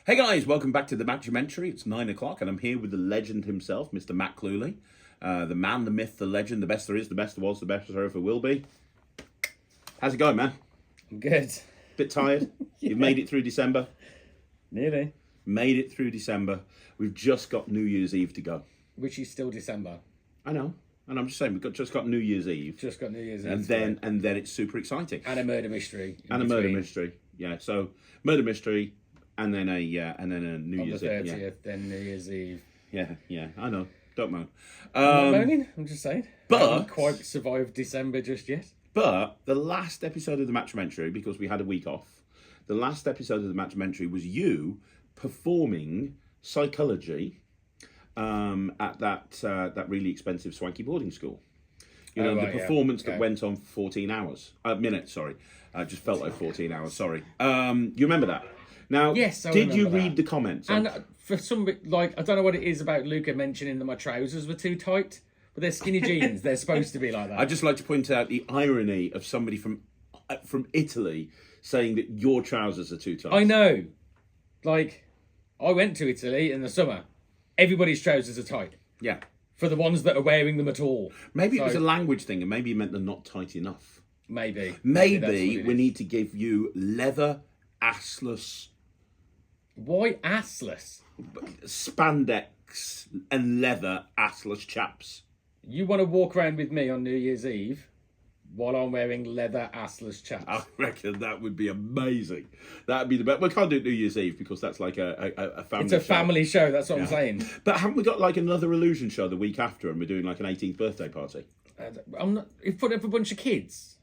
Hey guys, welcome back to the Matt-umentary. It's 9 o'clock and I'm here with the legend himself, Mr. Matt Cluley. The man, the myth, the legend, the best there is, the best there was, the best there ever will be. How's it going, man? I'm good. Bit tired? Yeah. You've made it through December? Nearly. Made it through December. We've just got New Year's Eve to go. Which is still December. I know. And I'm just saying, just got New Year's Eve. Just got New Year's Eve. And then it's super exciting. And a murder mystery. And a murder mystery. Yeah, so murder mystery and then a New Year's Eve. On the 30th, then New Year's Eve. Yeah, I know. Don't moan. I'm not moaning, I'm just saying. But I haven't quite survived December just yet. But the last episode of the Matt-umentary, because we had a week off, the last episode of the Matt-umentary was you performing Psychology at that really expensive swanky boarding school. You know, the performance that went on for 14 hours. Minutes, sorry. Just felt like 14 hours, sorry. You remember that? Now, yes, did you read the comments? And for some, I don't know what it is about Luca mentioning that my trousers were too tight, but they're skinny jeans. They're supposed to be like that. I'd just like to point out the irony of somebody from Italy saying that your trousers are too tight. I know. I went to Italy in the summer. Everybody's trousers are tight. Yeah. For the ones that are wearing them at all. Maybe it was a language thing, and maybe it meant they're not tight enough. Maybe we need to give you leather assless. Why assless? Spandex and leather assless chaps. You want to walk around with me on New Year's Eve while I'm wearing leather assless chaps? I reckon that would be amazing. That'd be the best. We can't do it New Year's Eve because that's like a family show. It's a family show, that's what I'm saying. But haven't we got like another illusion show the week after and we're doing like an 18th birthday party? I'm not. You've put up a bunch of kids.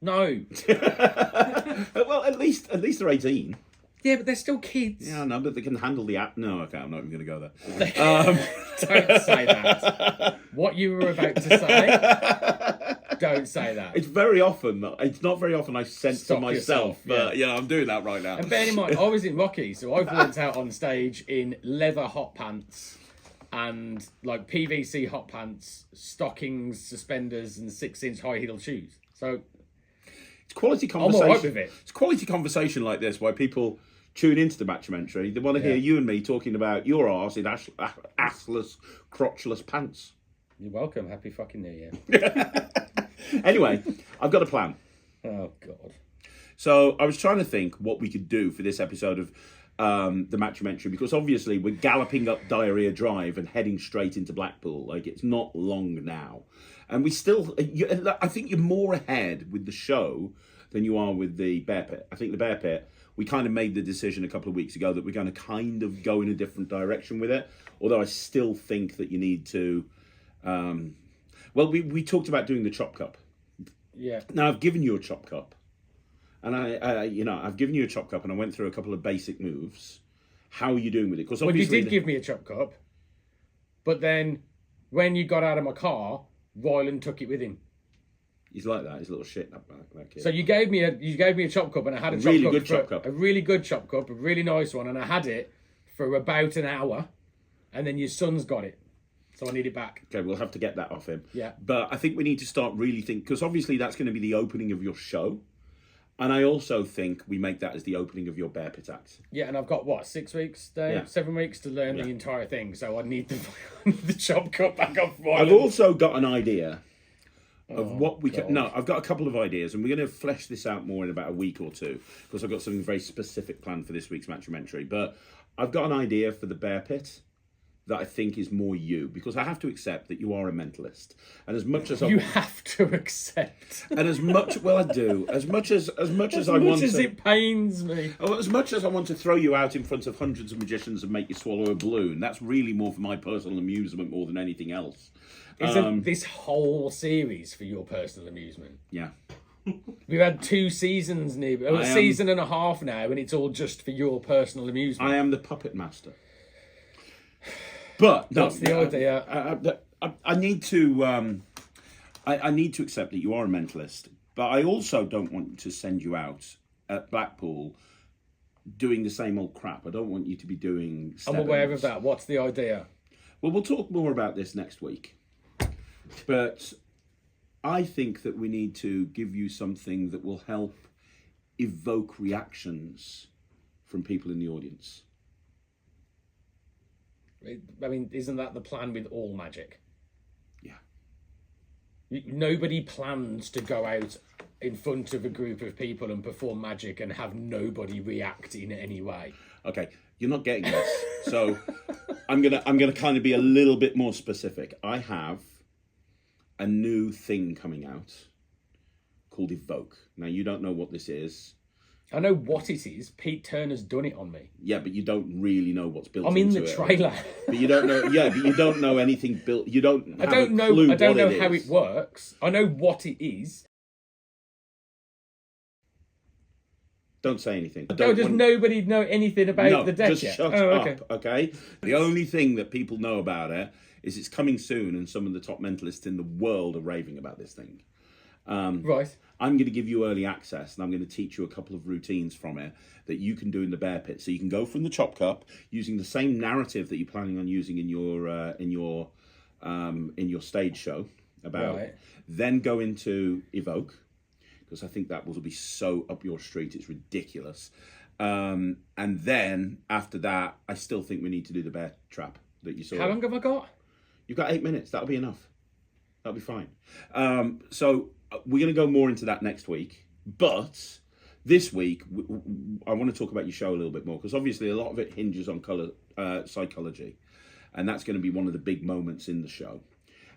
No. Well, at least they're 18. Yeah, but they're still kids. Yeah, I know, but they can handle the app. No, okay, I'm not even going to go there. Don't say that. What you were about to say, don't say that. It's not very often I censor myself, but yeah, I'm doing that right now. And bear in mind, I was in Rocky, so I've worked out on stage in leather hot pants and like PVC hot pants, stockings, suspenders, and 6-inch high heel shoes. So it's quality conversation. I'm all right with it. It's quality conversation like this why people tune into the Matt-umentary. They want to hear you and me talking about your arse in assless, crotchless pants. You're welcome. Happy fucking New Year. Anyway, I've got a plan. Oh, God. So I was trying to think what we could do for this episode of the Matt-umentary, because obviously we're galloping up Diarrhea Drive and heading straight into Blackpool. Like, it's not long now. And we still, I think you're more ahead with the show than you are with the Bear Pit. I think the Bear Pit, we kind of made the decision a couple of weeks ago that we're going to kind of go in a different direction with it. Although I still think that you need to, well, we talked about doing the chop cup. Yeah. Now I've given you a chop cup. And I've given you a chop cup and I went through a couple of basic moves. How are you doing with it? Because well, you did give me a chop cup. But then when you got out of my car, Ryland took it with him. He's like that. He's a little shit, that kid. So you gave me a chop cup, and I had a really good chop cup, a really good chop cup, a really nice one, and I had it for about an hour, and then your son's got it, so I need it back. Okay, we'll have to get that off him. Yeah. But I think we need to start really thinking, because obviously that's going to be the opening of your show, and I also think we make that as the opening of your Bear Pit act. Yeah, and I've got 6 weeks, Dave? Yeah. 7 weeks to learn the entire thing, so I need the chop cup back off Ryland. I've also got an idea of what we can. No, I've got a couple of ideas, and we're going to flesh this out more in about a week or two because I've got something very specific planned for this week's Matt-umentary. But I've got an idea for the Bear Pit that I think is more you, because I have to accept that you are a mentalist, and as much as you have to accept, and as much I do, as much as I want to, it pains me. Oh, as much as I want to throw you out in front of hundreds of magicians and make you swallow a balloon, that's really more for my personal amusement more than anything else. Isn't this whole series for your personal amusement? Yeah. We've had 2 seasons, a season and a half now, and it's all just for your personal amusement. I am the puppet master. But no, that's the idea. I need to. I need to accept that you are a mentalist, but I also don't want to send you out at Blackpool doing the same old crap. I don't want you to be doing. I'm aware of that. What's the idea? Well, we'll talk more about this next week. But I think that we need to give you something that will help evoke reactions from people in the audience. I mean, isn't that the plan with all magic? Yeah. Nobody plans to go out in front of a group of people and perform magic and have nobody react in any way. Okay, you're not getting this. So I'm gonna kind of be a little bit more specific. I have a new thing coming out called Evoke. Now, you don't know what this is. I know what it is. Pete Turner's done it on me. Yeah, but you don't really know what's built I'm into in the it. trailer. But you don't know. Yeah, but you don't know anything built. You don't. I don't know. I don't know how it works. I know what it is. Don't say anything. Does nobody know anything about the deck just yet? shut up, okay? The only thing that people know about it is it's coming soon, and some of the top mentalists in the world are raving about this thing. Right. I'm going to give you early access, and I'm going to teach you a couple of routines from it that you can do in the bear pit. So you can go from the chop cup using the same narrative that you're planning on using in your stage show about. Right. Then go into Evoke, because I think that will be so up your street, it's ridiculous. And then after that, I still think we need to do the bear trap that you saw. How long have I got? You've got 8 minutes. That'll be enough. That'll be fine. So we're going to go more into that next week. But this week, I want to talk about your show a little bit more, because obviously a lot of it hinges on psychology. And that's going to be one of the big moments in the show.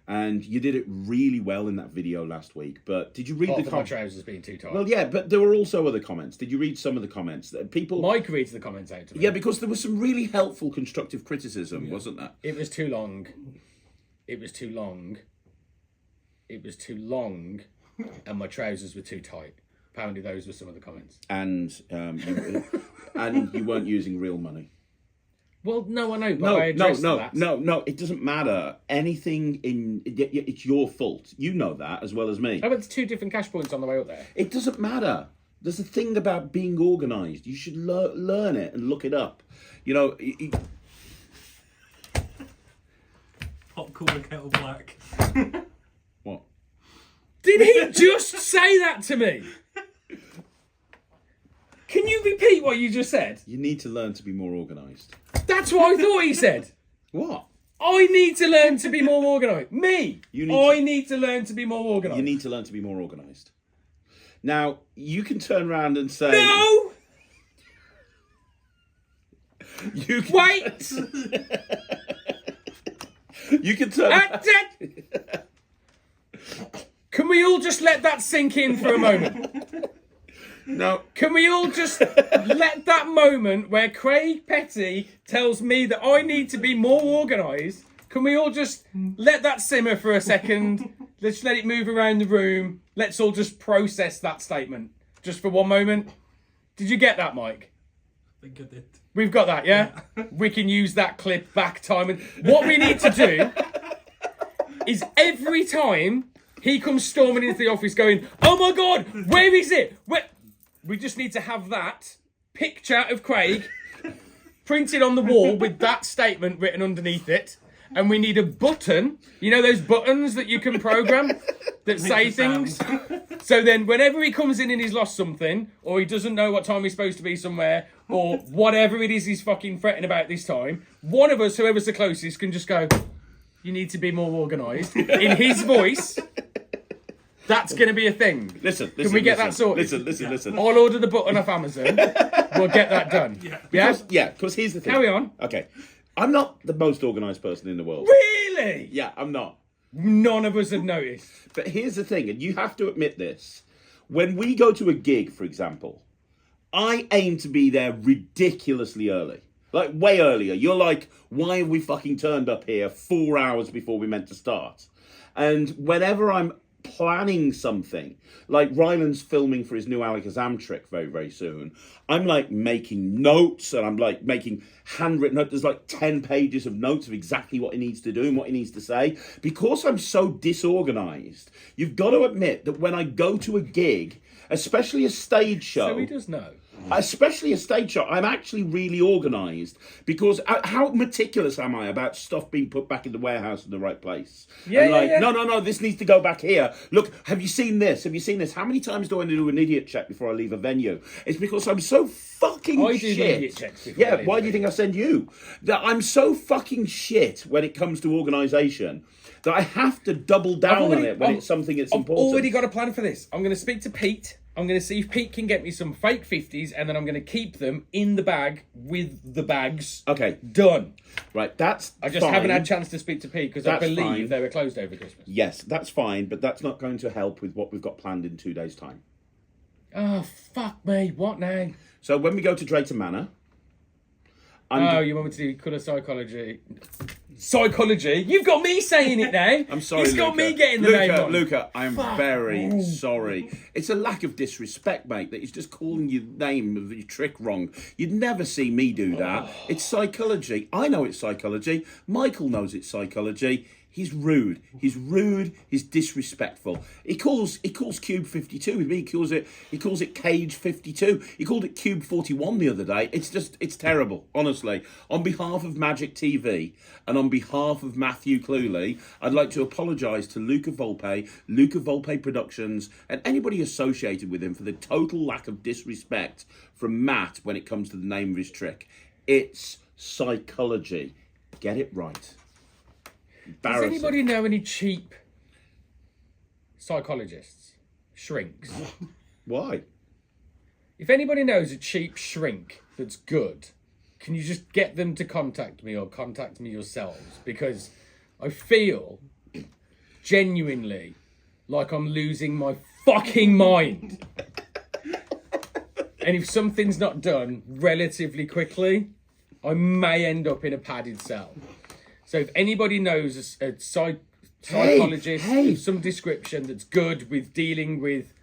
And you did it really well in that video last week. But did you read the comments? My trousers being too tight. Well, yeah, but there were also other comments. Did you read some of the comments? People. Mike reads the comments out to me. Yeah, because there was some really helpful, constructive criticism, wasn't there? It was too long. It was too long. It was too long, and my trousers were too tight. Apparently, those were some of the comments. And and you weren't using real money. Well, no, I know, but I addressed that. No, it doesn't matter. Anything it's your fault. You know that as well as me. I went to 2 different cash points on the way up there. It doesn't matter. There's a thing about being organised. You should learn it and look it up. You know. Pot cooler kettle black. What? Did he just say that to me? Can you repeat what you just said? You need to learn to be more organised. That's what I thought he said. What? I need to learn to be more organised. Me. I need to learn to be more organised. You need to learn to be more organised. Now, you can turn around and say... No! You can... Wait! You can turn... Can we all just let that sink in for a moment? No. Can we all just let that moment where Craig Petty tells me that I need to be more organised, can we all just let that simmer for a second? Let's let it move around the room. Let's all just process that statement just for one moment. Did you get that, Mike? I think I did. We've got that, yeah? We can use that clip back time. And what we need to do is every time he comes storming into the office going, oh my God, where is it? We just need to have that picture of Craig printed on the wall with that statement written underneath it. And we need a button, you know those buttons that you can program that say things? So then whenever he comes in and he's lost something, or he doesn't know what time he's supposed to be somewhere, or whatever it is he's fucking fretting about this time, one of us, whoever's the closest, can just go, you need to be more organised. In his voice... That's going to be a thing. Listen. Can we get that sorted? Listen. I'll order the button off Amazon. We'll get that done. Yeah? Because here's the thing. Carry on. Okay. I'm not the most organised person in the world. Really? Yeah, I'm not. None of us have noticed. But here's the thing, and you have to admit this. When we go to a gig, for example, I aim to be there ridiculously early. Like, way earlier. You're like, why have we fucking turned up here 4 hours before we meant to start? And whenever I'm planning something, like Ryland's filming for his new Alakazam trick very, very soon, I'm like making notes, and I'm like making handwritten notes. There's like 10 pages of notes of exactly what he needs to do and what he needs to say. Because I'm so disorganized, you've got to admit that when I go to a gig, especially a stage show... So he does know. especially a stage shot, I'm actually really organised because how meticulous am I about stuff being put back in the warehouse in the right place? Yeah. No, this needs to go back here. Look, have you seen this? Have you seen this? How many times do I do an idiot check before I leave a venue? It's because I'm so fucking I do shit. the idiot checks before I Yeah, leave why a do you venue. think I send you? That I'm so fucking shit when it comes to organisation that I have to double down on it when it's something that's important. I've already got a plan for this. I'm going to speak to Pete. I'm going to see if Pete can get me some fake 50s, and then I'm going to keep them in the bag with the bags. Okay. Done. Right, that's I just fine. haven't had a chance to speak to Pete because I That's believe fine. they were closed over Christmas. Yes, that's fine, but that's not going to help with what we've got planned in 2 days' time. Oh, fuck me. What now? So when we go to Drayton Manor... You want me to do colour psychology? Psychology? You've got me saying it now. I'm sorry, It's got Luca. me getting the name wrong. Luca, I'm Fuck. very sorry. It's a lack of disrespect, mate, that he's just calling your name of your trick wrong. You'd never see me do that. It's psychology. I know it's psychology. Michael knows it's psychology. He's rude. He's disrespectful. He calls Cube 52 with me. He calls it Cage 52. He called it Cube 41 the other day. It's terrible, honestly. On behalf of Magic TV and on behalf of Matthew Cluley, I'd like to apologise to Luca Volpe Productions, and anybody associated with him for the total lack of disrespect from Matt when it comes to the name of his trick. It's psychology. Get it right. Does anybody know any cheap psychologists? Shrinks? Why? If anybody knows a cheap shrink that's good, can you just get them to contact me or contact me yourselves? Because I feel genuinely like I'm losing my fucking mind. And if something's not done relatively quickly, I may end up in a padded cell. So if anybody knows a psychologist of some description that's good with dealing with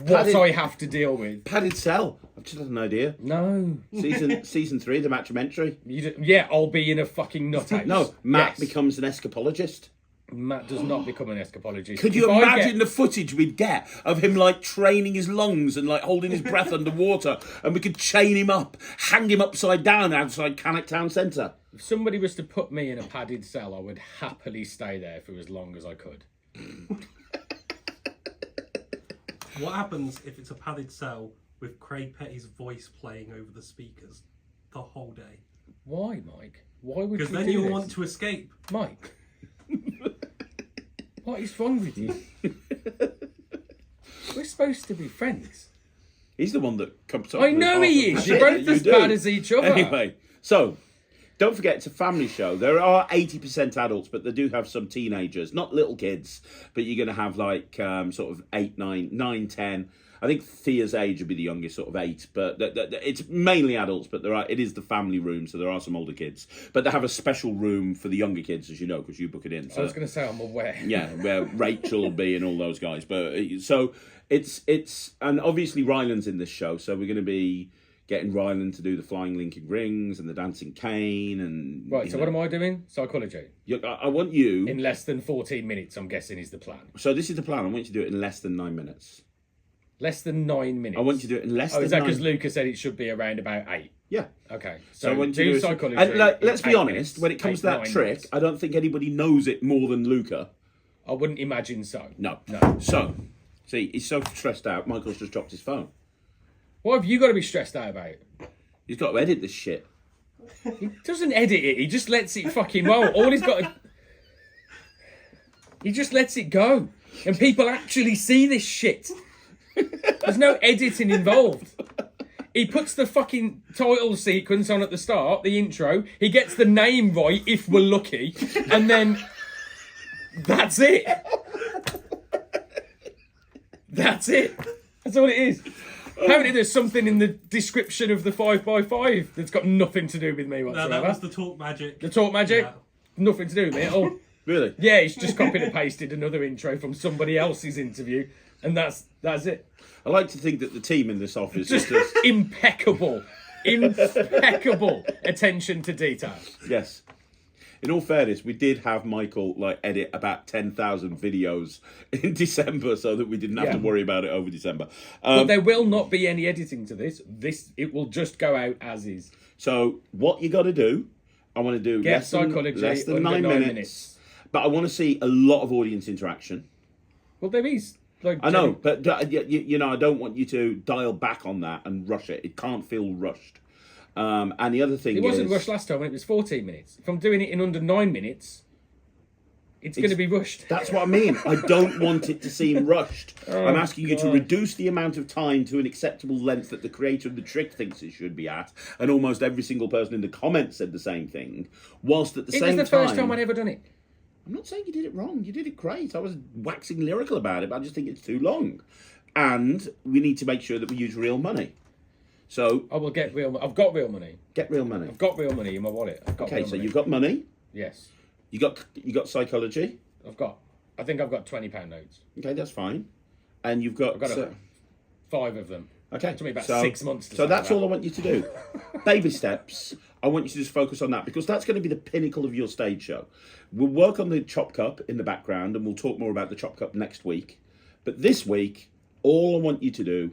what I have to deal with. Padded cell. I've just had an idea. No. Season 3, the Matt-umentary. Yeah, I'll be in a fucking nuthouse. No, Matt Yes. becomes an escapologist. Matt does not become an escapologist. Could you If I imagine get- the footage we'd get of him like training his lungs and like holding his breath underwater, and we could chain him up, hang him upside down outside Cannock Town Centre? If somebody was to put me in a padded cell, I would happily stay there for as long as I could. What happens if it's a padded cell with Craig Petty's voice playing over the speakers the whole day? Why, Mike? Why would you Because do then you'll this? want to escape. Mike, what is wrong with you? We're supposed to be friends. He's the one that comes up. I with know half he of the is. You're shit both that as you bad do. as each other. Anyway, so don't forget it's a family show. There are 80% adults, but they do have some teenagers, not little kids, but you're going to have like sort of 8, 9, 10. I think Thea's age would be the youngest, sort of 8, but it's mainly adults, but it is the family room, so there are some older kids. But they have a special room for the younger kids, as you know, because you book it in. So, I was going to say I'm aware. yeah, where Rachel will be and all those guys. But so it's and obviously Ryland's in this show, so we're going to be getting Ryland to do the flying linking rings and the dancing cane and Right, so what am I doing? Psychology. I want you. In less than 14 minutes, I'm guessing, is the plan. So this is the plan. I want you to do it in less than 9 minutes. Less than 9 minutes. I want you to do it in less Oh, than is that 9. because Lucas said it should be around about 8? Yeah. Okay. So I So want you to do do psychology. And let's in be 8 honest. minutes, When it comes 8, to that 9 trick, minutes. I don't think anybody knows it more than Luca. I wouldn't imagine so. No. No. So, see, he's so stressed out. Michael's just dropped his phone. What have you got to be stressed out about? He's got to edit this shit. He doesn't edit it. He just lets it fucking roll. All he's got to... He just lets it go. And people actually see this shit. There's no editing involved. He puts the fucking title sequence on at the start, the intro. He gets the name right, if we're lucky. And then... That's it. That's it. That's all it is. Apparently there's something in the description of the 5x5 that's got nothing to do with me No, whatsoever. that was the talk magic. The talk magic? Yeah. Nothing to do with me at all. Really? Yeah, he's just copied and pasted another intro from somebody else's interview, and that's it. I like to think that the team in this office Just is just... impeccable attention to detail. Yes. In all fairness, we did have Michael like edit about 10,000 videos in December, so that we didn't have to worry about it over December. But there will not be any editing to this. It will just go out as is. So what you got to do? I want to do Get less than Psycolorgy 9 minutes, but I want to see a lot of audience interaction. Well, there is. Like, I know, but you know, I don't want you to dial back on that and rush it. It can't feel rushed. And the other thing it wasn't rushed last time when it was 14 minutes. If I'm doing it in under 9 minutes, it's going to be rushed. That's what I mean. I don't want it to seem rushed. I'm asking you to reduce the amount of time to an acceptable length that the creator of the trick thinks it should be at. And almost every single person in the comments said the same thing. Whilst at the same time... It was the first time I'd ever done it. I'm not saying you did it wrong. You did it great. I was waxing lyrical about it, but I just think it's too long. And we need to make sure that we use real money. So... I will get real money. I've got real money. Get real money. I've got real money in my wallet. Okay, so you've got money. Yes. You got Psychology. I think I've got £20 notes. Okay, that's fine. And you've got... I've got 5 of them. Okay. It took me about 6 months to So that's all I want you to do. Baby steps. I want you to just focus on that because that's going to be the pinnacle of your stage show. We'll work on the Chop Cup in the background and we'll talk more about the Chop Cup next week. But this week, all I want you to do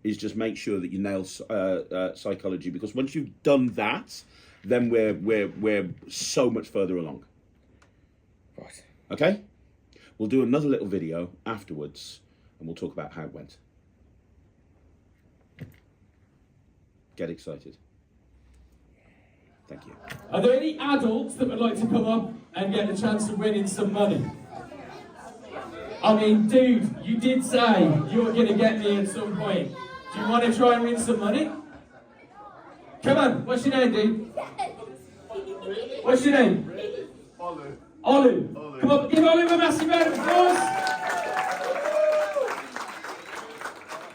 is just make sure that you nail Psychology, because once you've done that, then we're so much further along. Right. Okay? We'll do another little video afterwards and we'll talk about how it went. Get excited. Thank you. Are there any adults that would like to come up and get the chance of winning some money? I mean, dude, you did say you were going to get me at some point. Do you want to try and win some money? Come on, what's your name, dude? What's your name? Olu. Come on, give Olu a massive round of applause.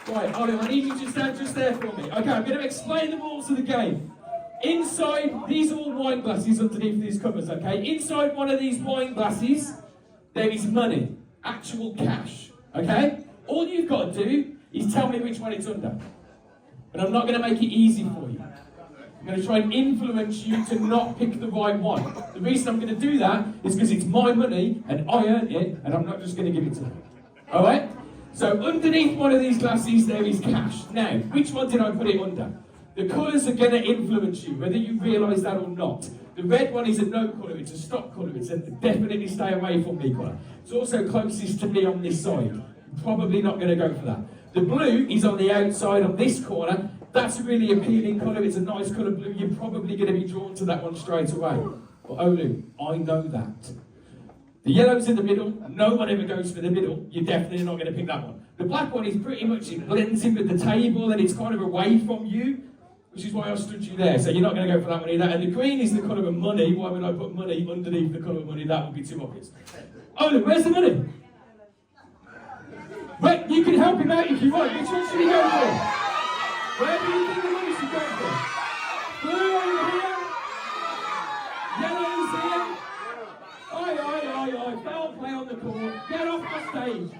Right, Olu, I need you to stand just there for me. Okay, I'm going to explain the rules of the game. Inside, these are all wine glasses underneath these covers, okay? Inside one of these wine glasses, there is money, actual cash, okay? All you've got to do is tell me which one it's under. But I'm not going to make it easy for you. I'm going to try and influence you to not pick the right one. The reason I'm going to do that is because it's my money and I earned it and I'm not just going to give it to you. Alright? So underneath one of these glasses there is cash. Now, which one did I put it under? The colours are going to influence you, whether you realise that or not. The red one is a no colour, it's a stop colour, it's a definitely stay away from me colour. It's also closest to me on this side. Probably not going to go for that. The blue is on the outside on this corner. That's a really appealing colour, it's a nice colour blue. You're probably going to be drawn to that one straight away. But Olu, I know that. The yellow's in the middle, no one ever goes for the middle. You're definitely not going to pick that one. The black one is pretty much, it blends in with the table and it's kind of away from you, which is why I stood you there. So you're not going to go for that one either. And the green is the colour of money. Why would I put money underneath the colour of money? That would be too obvious. Olu, where's the money? Wait, you can help him out if you want. Which one should he go for? Where do you think the money should go for? Blue over here. Yellow's here. Oi. Foul play on the court. Get off the stage.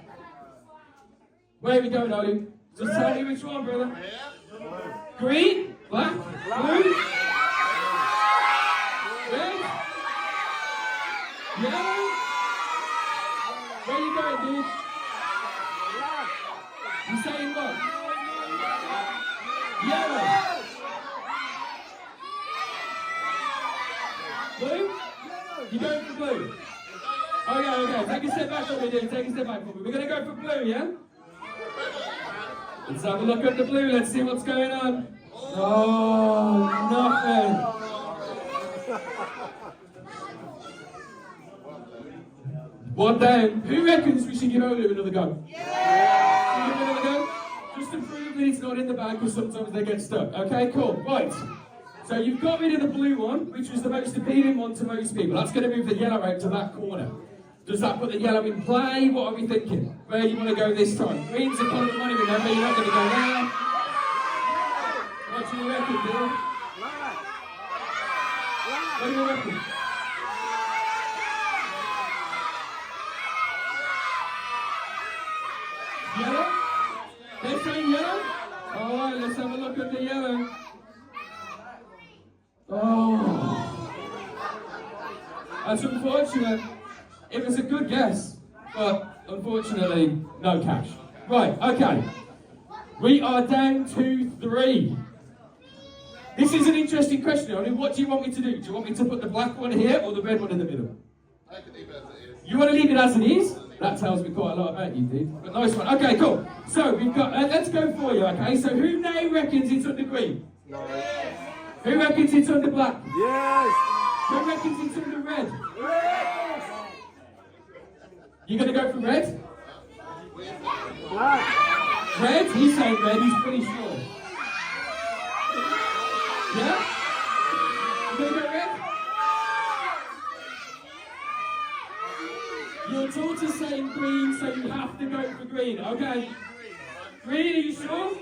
Where are we going, Olu? Just tell me which one, brother. Green, black, blue, red, yellow. Where are you going, dude? You saying what? Yellow. Blue? You going for blue? Okay. Take a step back for me, dude. Take a step back for me. We're going to go for blue, yeah? Let's have a look at the blue. Let's see what's going on. Oh, nothing. One down. Who reckons we should give Olu another go? Yeah! Give him another go? Just to prove that it's not in the bag, because sometimes they get stuck. Okay, cool. Right. So you've got rid of the blue one, which was the most appealing one to most people. That's going to move the yellow out to that corner. Does that put the yellow in play? What are we thinking? Where do you want to go this time? Green's the colour of money, remember? You're not going to go there. What do you reckon, Bill? What do you reckon? Yellow? They're saying yellow? Alright, let's have a look at the yellow. Oh. That's unfortunate. It was a good guess, but unfortunately, no cash. Right, okay. We are down to 3. This is an interesting question. I mean, what do you want me to do? Do you want me to put the black one here or the red one in the middle? I can leave it as it is. You want to leave it as it is? That tells me quite a lot about you, dude. But nice one. Okay, cool. So we've got. Let's go for you. Okay. So who now reckons it's under green? No. Who reckons it's under black? Yes. Who reckons it's under red? Yes. You gonna go for red? Black. Red? He's saying red. He's pretty sure. Yeah. You gonna go red? Your daughter's saying green, so you have to go for green. Okay. Green, are you sure?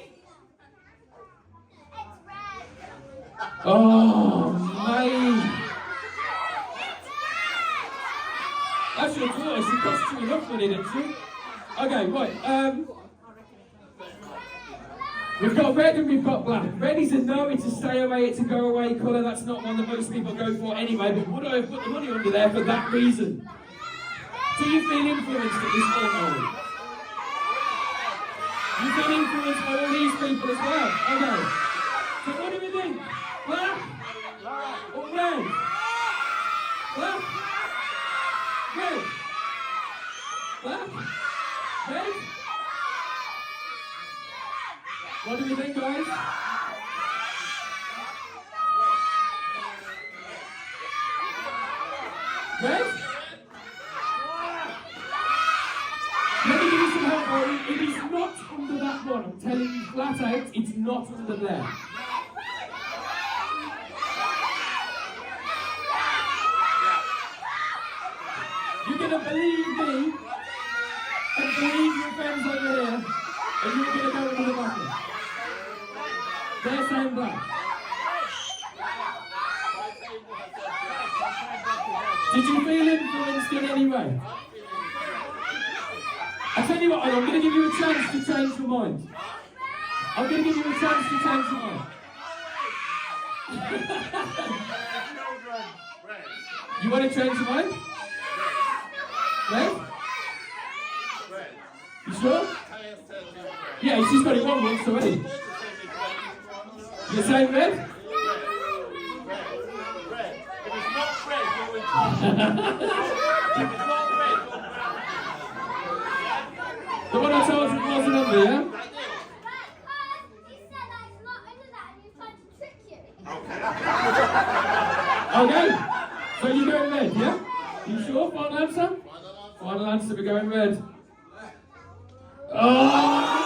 Oh, mate. That's your daughter. She cost you enough money, didn't she? Okay, right. We've got red and we've got black. Red is a no, it's a stay away, it's a go away colour. That's not one that most people go for anyway, but would I have put the money under there for that reason? Do you feel influenced at this point, Ollie? You feel influenced by all these people as well? Okay. So what do we think? Black? Or red? Black? Red? Black? Red? What do we think, guys? Red? Let me give you some help, Ollie. It is not under that one. I'm telling you flat out, it's not under there. You're going to believe me and believe your friends over here, and you're going to go into the bucket. They're saying black. Did you feel influenced in any way? I tell you what, I'm going to give you a chance to change your mind. I'm going to give you a chance to change your mind. You want to change your mind? Red? You sure? Yeah, she's got it wrong once already. You're saying red? The one I told you wasn't under, yeah? Okay, so you're going red, yeah? You sure? Final answer? Final answer, we're going red. Oh!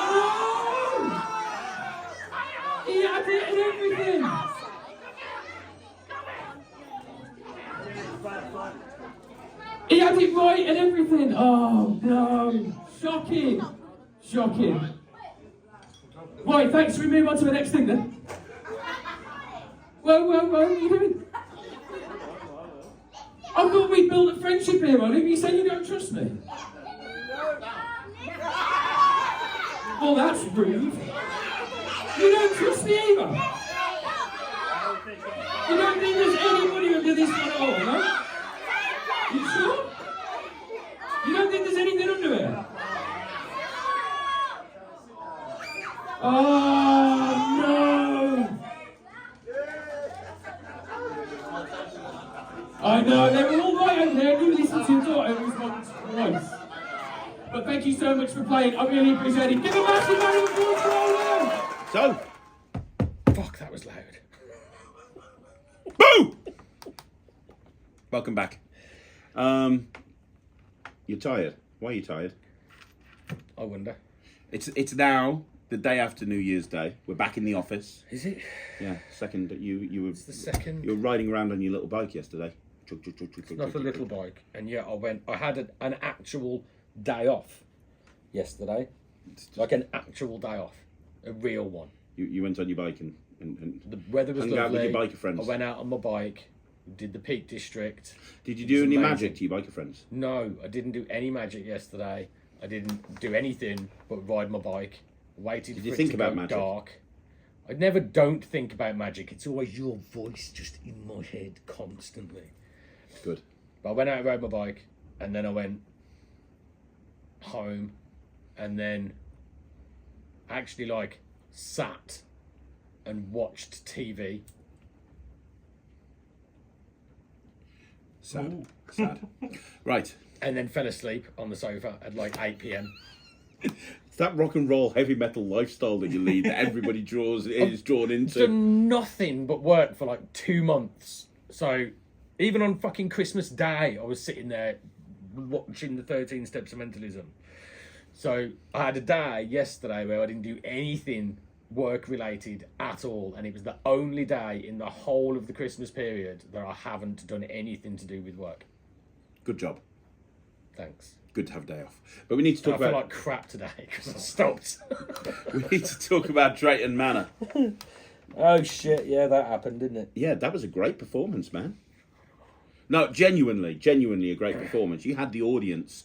He had it and everything! He had it right and everything! Oh no! Shocking! Shocking. Right, thanks. We move on to the next thing then. Well, what are you doing? I thought we built a friendship here, Ollie. You say you don't trust me? Well, that's rude. You don't trust me either. You don't think there's anybody under this one at all, no? You sure? You don't think there's anything under it? Oh, no! I know, they were all right over there. You listened to your daughter respond twice. But thank you so much for playing. I really appreciate it. Give a massive round of applause for all of them! So, Fuck, that was loud. boo! Welcome back. You're tired. Why are you tired? I wonder. It's now the day after New Year's Day. We're back in the office. Is it? Yeah, second. You were It's the second. you were riding around on your little bike yesterday. Not a little bike. And yeah, I had an actual day off yesterday. Like an actual day off. A real one. You went on your bike and The weather was hung lovely. out with your biker friends. I went out on my bike, did the Peak District. Did you It do was any amazing. magic to your biker friends? No, I didn't do any magic yesterday. I didn't do anything but ride my bike. Waited Did for you it think to about go magic? dark. I never don't think about magic. It's always your voice just in my head constantly. Good. But I went out and rode my bike, and then I went home, and then actually like sat and watched TV. Sad. Sad. Right. And then fell asleep on the sofa at like 8 p.m. It's that rock and roll heavy metal lifestyle that you lead that everybody is drawn into. Done nothing but work for like 2 months. So even on fucking Christmas Day, I was sitting there watching the 13 Steps of Mentalism. So I had a day yesterday where I didn't do anything work related at all, and it was the only day in the whole of the Christmas period that I haven't done anything to do with work. Good job. Thanks. Good to have a day off. But we need to talk I feel about... like crap today because I stopped. We need to talk about Drayton Manor. Oh shit, yeah, that happened, didn't it? Yeah, that was a great performance, man. No, genuinely a great performance. You had the audience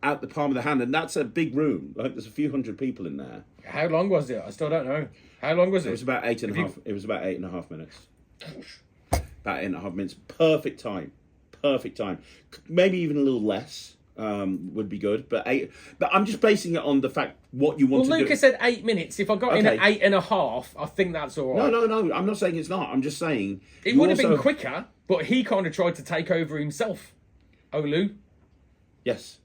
out the palm of the hand, and that's a big room. Like, there's a few hundred people in there. How long was it? I still don't know. How long was it? It was about eight and a half. It was about 8.5 minutes. About 8.5 minutes. Perfect time. Perfect time. Maybe even a little less would be good. But I'm just basing it on the fact what you want to do. Well, Lucas said 8 minutes. If I got in at 8.5, I think that's all right. No. I'm not saying it's not. I'm just saying it would have been quicker, but he kind of tried to take over himself. Olu. Yes.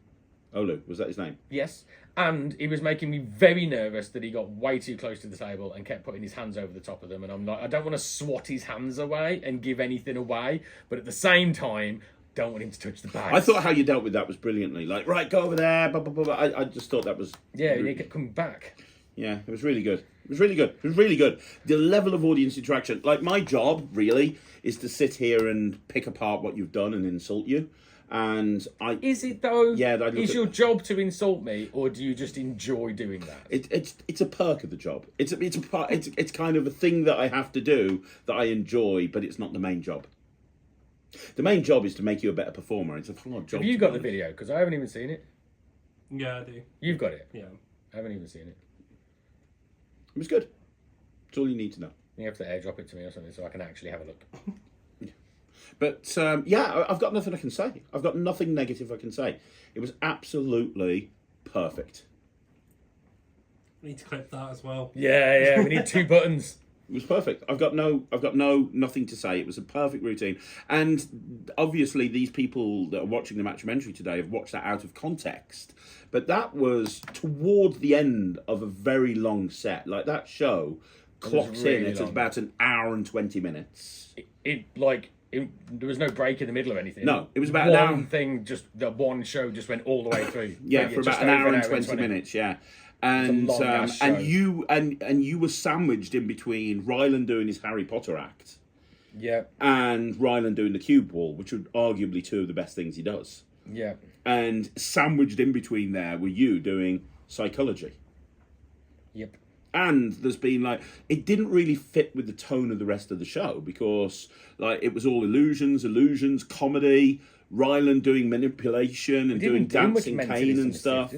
Olu, was that his name? Yes. And he was making me very nervous that he got way too close to the table and kept putting his hands over the top of them. And I'm like, I don't want to swat his hands away and give anything away, but at the same time, don't want him to touch the bags. I thought how you dealt with that was brilliantly. Like, right, go over there. Blah, blah, blah, blah. I just thought that was... Yeah, and he kept coming back. Yeah, it was really good. It was really good. It was really good. The level of audience interaction. Like, my job, really, is to sit here and pick apart what you've done and insult you. And Is it though? Yeah, is your job to insult me, or do you just enjoy doing that? It's a perk of the job. It's kind of a thing that I have to do that I enjoy, but it's not the main job. The main job is to make you a better performer. It's a hard job. Have you got the video? Because I haven't even seen it. Yeah, I do. You've got it. Yeah. I haven't even seen it. It was good. That's all you need to know. You have to airdrop it to me or something so I can actually have a look. But yeah, I've got nothing I can say. I've got nothing negative I can say. It was absolutely perfect. We need to clip that as well. Yeah. We need 2 buttons. It was perfect. I've got nothing to say. It was a perfect routine. And obviously these people that are watching the Matt-umentary today have watched that out of context. But that was towards the end of a very long set. Like, that show clocks really in at long. about an hour and 20 minutes. There was no break in the middle or anything. No, it was about an hour. The one show just went all the way through. Yeah, for about an hour and 20 minutes, yeah. And you were sandwiched in between Ryland doing his Harry Potter act, yeah, and Ryland doing the cube wall, which are arguably 2 of the best things he does. Yeah. And sandwiched in between there were you doing psychology. Yep. And there's been it didn't really fit with the tone of the rest of the show because it was all illusions, comedy, Ryland doing manipulation and doing dancing cane and stuff.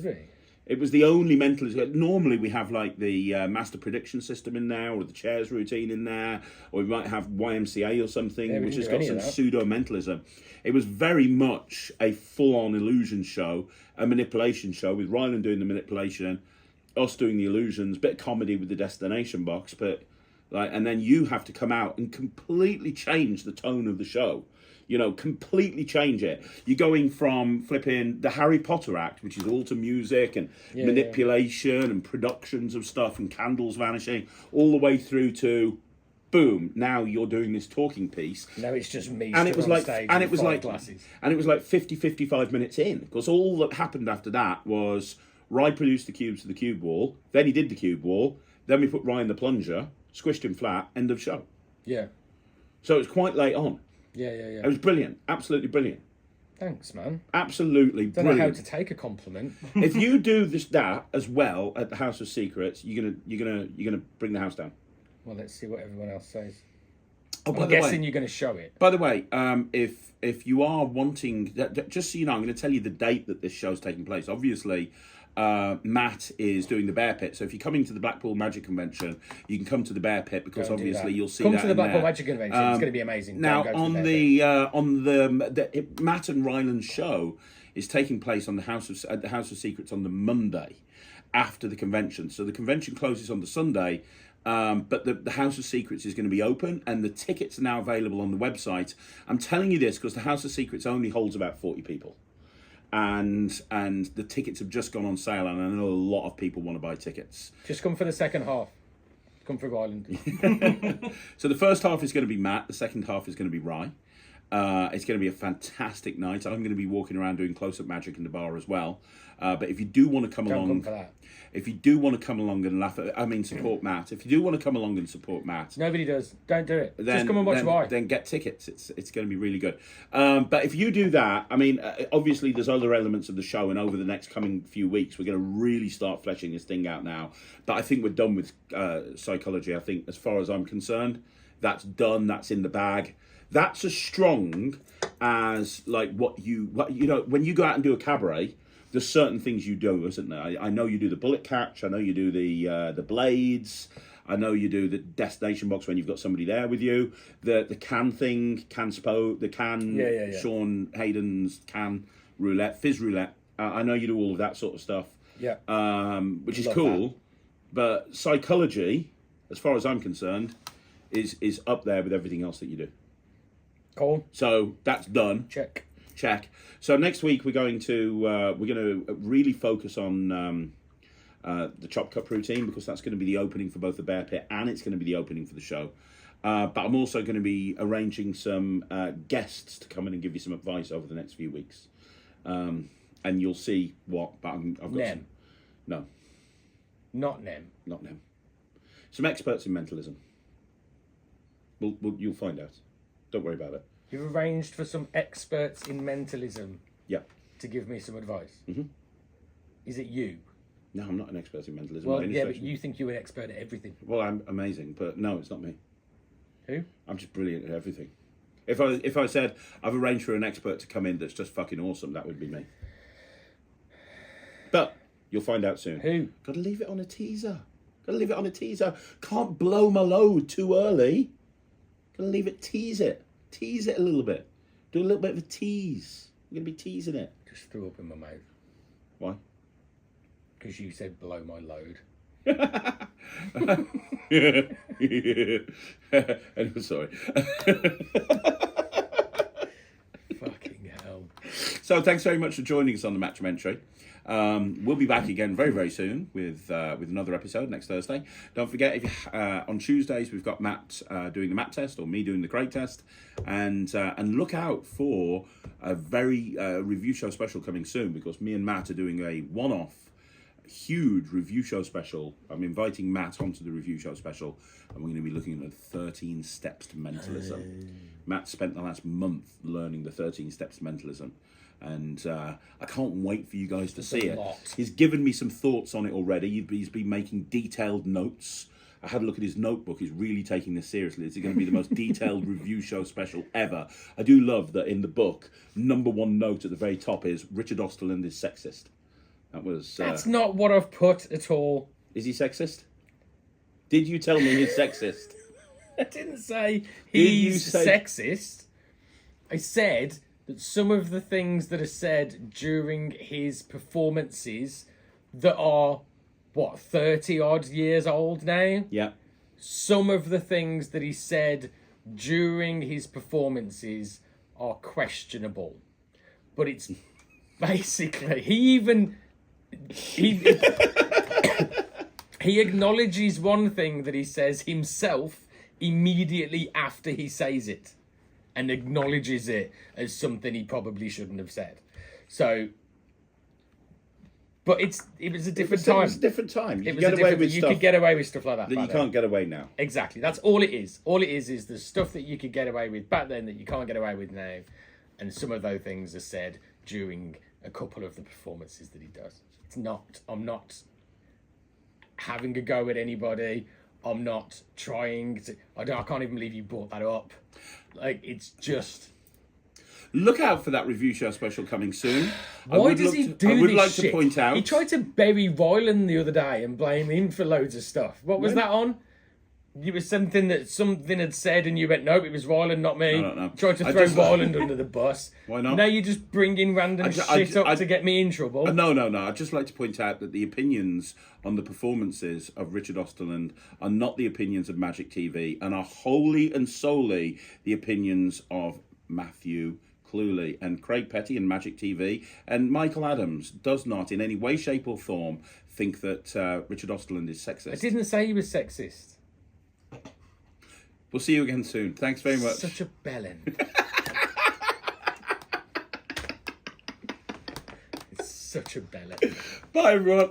It was the only mentalist. Normally we have the master prediction system in there, or the chairs routine in there, or we might have YMCA or something, which has got some pseudo mentalism. It was very much a full-on illusion show, a manipulation show with Ryland doing the manipulation, us doing the illusions, bit of comedy with the destination box, but and then you have to come out and completely change the tone of the show. Completely change it. You're going from flipping the Harry Potter act, which is all to music and manipulation and productions of stuff and candles vanishing, all the way through to, boom, now you're doing this talking piece. Now it's just me and it was on stage and it was glasses. And it was 55 minutes in, because all that happened after that was Rye produced the cubes to the cube wall, then he did the cube wall, then we put Rye in the plunger, squished him flat, end of show. Yeah. So it was quite late on. Yeah. It was brilliant. Absolutely brilliant. Thanks, man. Absolutely Don't brilliant. know how to take a compliment. If you do that as well at the House of Secrets, you're gonna bring the house down. Well, let's see what everyone else says. Oh, I'm guessing you're going to show it. By the way, if you are wanting, just so you know, I'm going to tell you the date that this show's taking place. Obviously, Matt is doing the Bear Pit, so if you're coming to the Blackpool Magic Convention, you can come to the Bear Pit because obviously you'll see come that to the in Blackpool there. Magic Convention. It's going to be amazing. Now Don't go on to the Matt and Ryland's show is taking place on the House of Secrets on the Monday after the convention. So the convention closes on the Sunday. But the House of Secrets is going to be open, and the tickets are now available on the website. I'm telling you this because the House of Secrets only holds about 40 people, and the tickets have just gone on sale, and I know a lot of people want to buy tickets. Just come for the second half. Come for Ireland. So the first half is going to be Matt. The second half is going to be Rye. It's going to be a fantastic night. I'm going to be walking around doing close-up magic in the bar as well. But if you do want to come along, come for that. If you do want to come along and support Matt. If you do want to come along and support Matt, Nobody does. Don't do it. Then, Just come and watch Rye. Then get tickets. It's going to be really good. But if you do that, I mean, obviously there's other elements of the show, and over the next coming few weeks, we're going to really start fleshing this thing out now. But I think we're done with psychology. I think, as far as I'm concerned, that's done. That's in the bag. That's as strong as like what you know when you go out and do a cabaret. There's certain things you do, isn't there? I know you do the bullet catch. I know you do the blades. I know you do the destination box when you've got somebody there with you. The can thing, Sean Hayden's can roulette, fizz roulette. I know you do all of that sort of stuff. Yeah. Which is cool. That. But psychology, as far as I'm concerned, is up there with everything else that you do. Cool. So that's done. Check. So next week we're going to really focus on the chop cup routine, because that's going to be the opening for both the Bear Pit and it's going to be the opening for the show. But I'm also going to be arranging some guests to come in and give you some advice over the next few weeks. And you'll see what. But I've got Nem. No. Not Nem. Not Nem. Some experts in mentalism. You'll find out. Don't worry about it. You've arranged for some experts in mentalism. Yeah. To give me some advice. Mm-hmm. Is it you? No, I'm not an expert in mentalism. Well, yeah, but you think you're an expert at everything. Well, I'm amazing, but no, it's not me. Who? I'm just brilliant at everything. If I said I've arranged for an expert to come in that's just fucking awesome, that would be me. But you'll find out soon. Who? Got to leave it on a teaser. Can't blow my load too early. Got to leave it, tease it a little bit. Do a little bit of a tease. We're going to be teasing it. Just threw up in my mouth. Why? Because you said blow my load. Anyway, sorry. Fucking hell. So thanks very much for joining us on the Matt-umentary. We'll be back again very, very soon with another episode next Thursday. Don't forget, if on Tuesdays we've got Matt doing the Matt test, or me doing the Craig test, and look out for a very review show special coming soon, because me and Matt are doing a one-off huge review show special. I'm inviting Matt onto the review show special, and we're going to be looking at 13 steps to mentalism. Matt spent the last month learning the 13 steps to mentalism. And I can't wait for you guys to see it. He's given me some thoughts on it already. He's been making detailed notes. I had a look at his notebook. He's really taking this seriously. It's going to be the most detailed review show special ever. I do love that in the book, number one note at the very top is Richard Osterland is sexist. That's not what I've put at all. Is he sexist? Did you tell me he's sexist? I didn't say he's sexist. I said that some of the things that are said during his performances that are, 30 odd years old now? Yeah. Some of the things that he said during his performances are questionable. But it's basically, he acknowledges one thing that he says himself immediately after he says it, and acknowledges it as something he probably shouldn't have said. So, but it was a different time. It was a different time. You could get away with stuff like that you can't get away now. Exactly. That's all it is. All it is the stuff that you could get away with back then that you can't get away with now, and some of those things are said during a couple of the performances that he does. I'm not having a go at anybody. I'm not trying to. I can't even believe you brought that up. Like, it's just. Look out for that review show special coming soon. Why does he do this I would like shit? to point out. He tried to bury Ryland the other day and blame him for loads of stuff. What was that on? It was something that something had said, and you went, nope, it was Ryland, not me. No. Tried to throw Ryland under the bus. Why not? Now you just bring in random shit up to get me in trouble. No. I'd just like to point out that the opinions on the performances of Richard Osterland are not the opinions of Magic TV, and are wholly and solely the opinions of Matthew Cluley and Craig Petty and Magic TV. And Michael Adams does not, in any way, shape, or form, think that Richard Osterland is sexist. I didn't say he was sexist. We'll see you again soon. Thanks very much. Such a bellend. It's such a bellend. Bye, everyone.